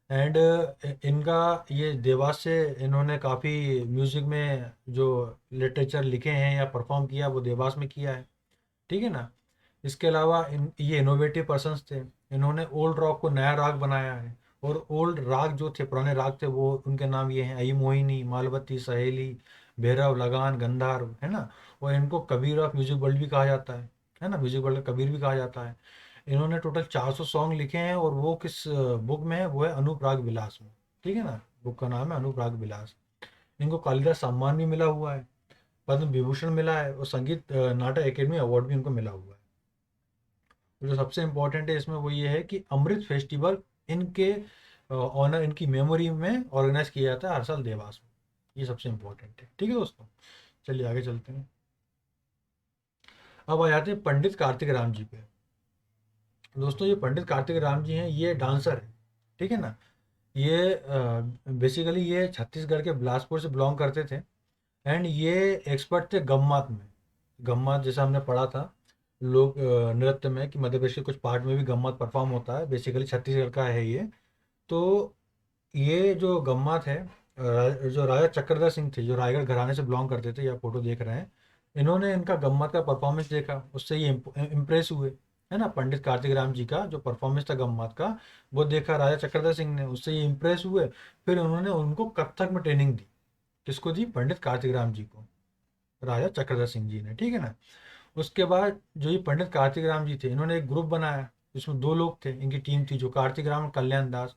एंड इनका ये देवास से इन्होंने काफ़ी म्यूज़िक में जो लिटरेचर लिखे हैं या परफॉर्म किया वो देवास में किया है, ठीक है ना। इसके अलावा ये इनोवेटिव पर्सन्स थे। इन्होंने ओल्ड रॉक को नया राग बनाया है, और ओल्ड राग जो थे, पुराने राग थे, वो उनके नाम ये हैं अई मोहिनी, मालवती, सहेली, भैरव, लगान, गंधार, है ना। और इनको कबीर ऑफ म्यूजिक वर्ल्ड भी कहा जाता है ना, म्यूजिक वर्ल्ड का कबीर भी कहा जाता है। इन्होंने टोटल 400 सॉन्ग लिखे हैं, और वो किस बुक में है, वो है अनूप राग विलास में, ठीक है ना। बुक का नाम है अनुराग विलास। इनको कालिदास सम्मान भी मिला हुआ है, पद्म विभूषण मिला है और संगीत नाटक अकेडमी अवार्ड भी इनको मिला हुआ है। तो जो सबसे इम्पोर्टेंट है इसमें वो ये है कि अमृत फेस्टिवल इनके ऑनर, इनकी मेमोरी में ऑर्गेनाइज किया जाता है हर साल देवास में। ये सबसे इम्पोर्टेंट है। ठीक है दोस्तों, चलिए आगे चलते हैं। अब आ जाते हैं पंडित कार्तिक राम जी पे। दोस्तों ये पंडित कार्तिक राम जी हैं, ये डांसर है। ठीक है ना। ये बेसिकली ये छत्तीसगढ़ के बिलासपुर से बिलोंग करते थे। एंड ये एक्सपर्ट थे गम्मात में। गम्मात जैसा हमने पढ़ा था लोक नृत्य में कि मध्य प्रदेश के कुछ पार्ट में भी गम्मात परफॉर्म होता है, बेसिकली छत्तीसगढ़ का है ये। तो ये जो गम्मात है, जो राजा चक्रधर सिंह थे, जो रायगढ़ घराने से बिलोंग करते थे, या फोटो देख रहे हैं, इन्होंने इनका गम्मात का परफॉर्मेंस देखा, उससे ये इम्प्रेस हुए। है ना, पंडित कार्तिक राम जी का जो परफॉर्मेंस था गम्मात का, वो देखा राजा चक्रधर सिंह ने, उससे ये इम्प्रेस हुए। फिर उन्होंने उनको कथक में ट्रेनिंग दी। किसको दी? पंडित कार्तिक राम जी को, राजा चक्रधर सिंह जी ने। ठीक है ना। उसके बाद जो ये पंडित कार्तिक राम जी थे, इन्होंने एक ग्रुप बनाया जिसमें दो लोग थे, इनकी टीम थी, जो कार्तिक राम और कल्याण दास।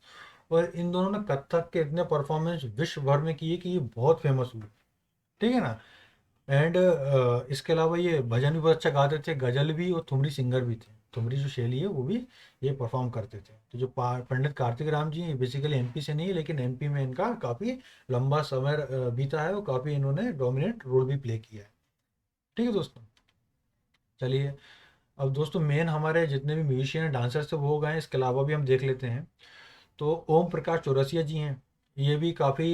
और इन दोनों ने कथक के इतने परफॉर्मेंस विश्व भर में किए कि ये बहुत फेमस हुए। ठीक है ना। एंड इसके अलावा ये भजन भी बहुत अच्छा गाते थे, गजल भी, और ठुमरी सिंगर भी थे। ठुमरी जो शैली है वो भी ये परफॉर्म करते थे। तो जो पंडित कार्तिक राम जी हैं, बेसिकली एमपी से नहीं है, लेकिन एमपी में इनका काफ़ी लंबा समय बीता है और काफ़ी इन्होंने डोमिनेट रोल भी प्ले किया है। ठीक है दोस्तों, चलिए अब दोस्तों मेन हमारे जितने भी म्यूजिशियन डांसर्स थे वो हो गए हैं, इसके अलावा भी हम देख लेते हैं। तो ओम प्रकाश चौरसिया जी हैं, ये भी काफ़ी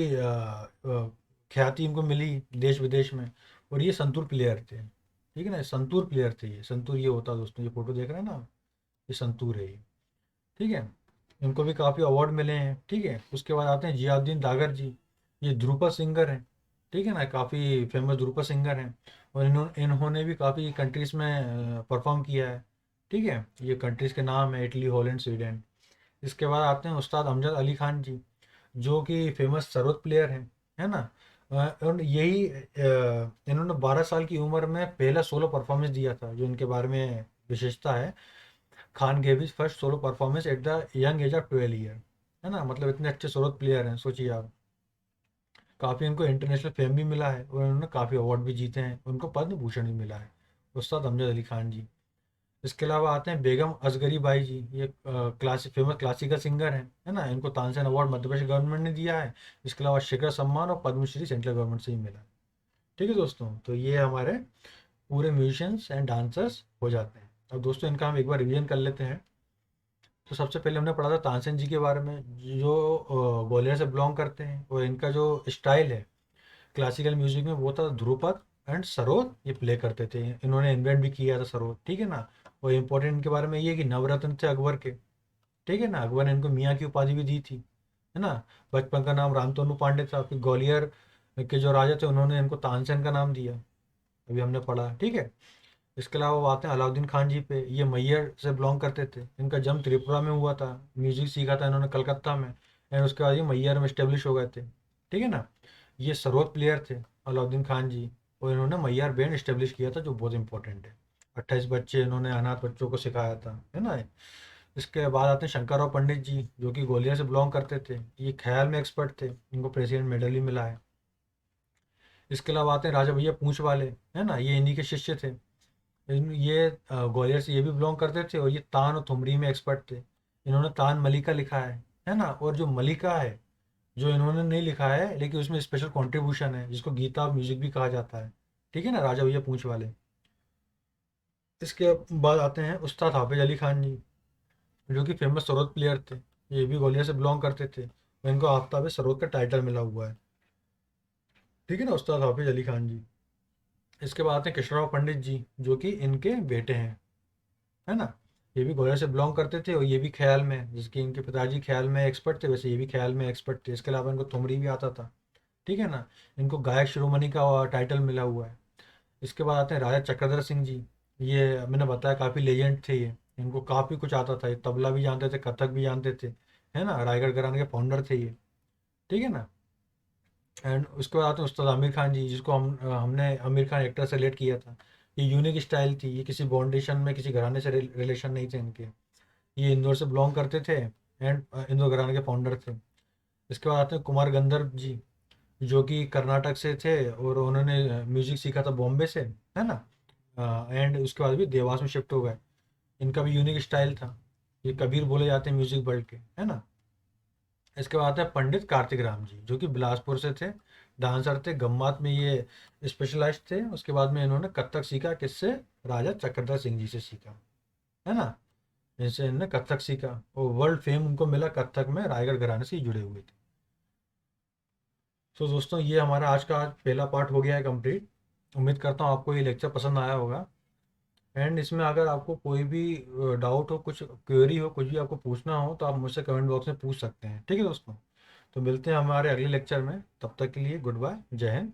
ख्याति इनको मिली देश विदेश में। और ये संतूर प्लेयर थे। ठीक है ना, संतूर प्लेयर थे ये। संतूर ये होता है दोस्तों, ये फोटो देख रहे हैं ना, ये संतूर है ये। ठीक है, इनको भी काफ़ी अवार्ड मिले हैं। ठीक है, उसके बाद आते हैं जियाउद्दीन दागर जी, ये ध्रुपद सिंगर हैं। ठीक है ना, काफ़ी फेमस ध्रुपद सिंगर हैं। और इन्होंने भी काफ़ी कंट्रीज़ में परफॉर्म किया है। ठीक है, ये कंट्रीज़ के नाम है इटली, हॉलैंड, स्वीडन। इसके बाद आते हैं उस्ताद अमजद अली खान जी, जो कि फेमस सरोद प्लेयर हैं। है ना। और यही इन्होंने 12 साल की उम्र में पहला सोलो परफॉर्मेंस दिया था, जो इनके बारे में विशेषता है। Khan gave his first solo performance at the young age of 12 year. है ना, मतलब इतने अच्छे सरोद प्लेयर हैं, सोचिए आप। काफ़ी उनको इंटरनेशनल फेम भी मिला है और उन्होंने काफ़ी अवार्ड भी जीते हैं, उनको पद्म भूषण भी मिला है, उस्ताद अमजद अली खान जी। इसके अलावा आते हैं बेगम असगरी बाई जी, ये फेमस क्लासिकल सिंगर हैं। है ना, इनको तानसेन अवार्ड मध्य प्रदेश गवर्नमेंट ने दिया है। इसके अलावा शिखर सम्मान और पद्मश्री सेंट्रल गवर्नमेंट से ही मिला है। ठीक है दोस्तों, तो ये हमारे पूरे म्यूजिशियंस एंड डांसर्स हो जाते हैं। अब दोस्तों इनका हम एक बार रिवीजन कर लेते हैं। तो सबसे पहले हमने पढ़ा था तानसेन जी के बारे में, जो ग्वालियर से बिलोंग करते हैं। और इनका जो स्टाइल है क्लासिकल म्यूजिक में, वो था ध्रुपद एंड सरोद, ये प्ले करते थे। इन्होंने इन्वेंट भी किया था सरोद। ठीक है ना। और इम्पोर्टेंट इनके बारे में ये कि नवरत्न थे अकबर के। ठीक है ना, अकबर ने इनको मियाँ की उपाधि भी दी थी। है ना। बचपन का नाम रामतनु पांडे था, फिर ग्वालियर के जो राजा थे उन्होंने इनको तानसेन का नाम दिया, अभी हमने पढ़ा। ठीक है। इसके अलावा वो आते हैं अलाउद्दीन खान जी पे, ये मैयर से बिलोंग करते थे। इनका जन्म त्रिपुरा में हुआ था, म्यूजिक सीखा था इन्होंने कलकत्ता में। एंड उसके बाद ये मैयर में स्टेब्लिश हो गए थे। ठीक है ना। ये सरोद प्लेयर थे अलाउद्दीन खान जी, और इन्होंने मैयार बैंड स्टेब्लिश किया था, जो बहुत इंपॉर्टेंट है। 28 बच्चे इन्होंने अनाथ बच्चों को सिखाया था। है ना। इसके बाद आते हैं शंकरराव पंडित जी, जो कि ग्वालियर से बिलोंग करते थे। ये ख्याल में एक्सपर्ट थे, इनको प्रेसिडेंट मेडल भी मिला है। इसके अलावा आते हैं राजा भैया पूंछ वाले। है ना, ये इन्हीं के शिष्य थे। ये ग्वालियर से ये भी बिलोंग करते थे, और ये तान और थुमरी में एक्सपर्ट थे। इन्होंने तान मलिका लिखा है। है ना। और जो मलिका है, जो इन्होंने नहीं लिखा है लेकिन उसमें स्पेशल कंट्रीब्यूशन है, जिसको गीता म्यूजिक भी कहा जाता है। ठीक है ना, राजा भैया पूंछ वाले। इसके बाद आते हैं उस्ताद हाफिज अली खान जी, जो कि फेमस सरोद प्लेयर थे। ये भी ग्वालियर से बिलोंग करते थे, और इनको आफ्ताब सरोद का टाइटल मिला हुआ है। ठीक है ना, उस्ताद हाफिज अली खान जी। इसके बाद आते हैं कृष्णराव पंडित जी, जो कि इनके बेटे हैं। है ना। ये भी ग्वालियर से बिलोंग करते थे, और ये भी ख्याल में, जिसके इनके पिताजी ख्याल में एक्सपर्ट थे, वैसे ये भी ख्याल में एक्सपर्ट थे। इसके अलावा इनको थुमरी भी आता था। ठीक है ना। इनको गायक शिरोमणि का टाइटल मिला हुआ है। इसके बाद आते हैं राजा चक्रधर सिंह जी, ये मैंने बताया काफ़ी लेजेंड थे ये। इनको काफ़ी कुछ आता था, ये तबला भी जानते थे, कथक भी जानते थे। है ना, रायगढ़ घराने के फाउंडर थे ये। ठीक है ना। एंड उसके बाद आते हैं उस्ताद आमिर खान जी, जिसको हमने आमिर खान एक्टर से रिलेट किया था। ये यूनिक स्टाइल थी, ये किसी बाउंडेशन में किसी घराने से रिलेशन नहीं थे इनके। ये इंदौर से बिलोंग करते थे, एंड इंदौर घराने के फाउंडर थे। इसके बाद आते हैं कुमार गंधर्व जी, जो कि कर्नाटक से थे और उन्होंने म्यूजिक सीखा था बॉम्बे से, है ना। एंड उसके बाद भी देवास में शिफ्ट हो गए। इनका भी यूनिक स्टाइल था, ये कबीर बोले जाते हैं म्यूजिक वर्ल्ड के, है ना। इसके बाद आते हैं पंडित कार्तिक राम जी, जो कि बिलासपुर से थे, डांसर थे, गम्मात में ये स्पेशलाइज थे। उसके बाद में इन्होंने कथक सीखा, किससे? राजा चक्रधर सिंह जी से सीखा, है ना। इनसे इन्होंने कथक सीखा और वर्ल्ड फेम उनको मिला कथक में, रायगढ़ घराने से ही जुड़े हुए थे। तो दोस्तों ये हमारा आज पहला पार्ट हो गया है कंप्लीट। उम्मीद करता हूँ आपको ये लेक्चर पसंद आया होगा। एंड इसमें अगर आपको कोई भी डाउट हो, कुछ क्वेरी हो, कुछ भी आपको पूछना हो, तो आप मुझसे कमेंट बॉक्स में पूछ सकते हैं। ठीक है दोस्तों, तो मिलते हैं हमारे अगले लेक्चर में। तब तक के लिए गुड बाय, जय हिंद।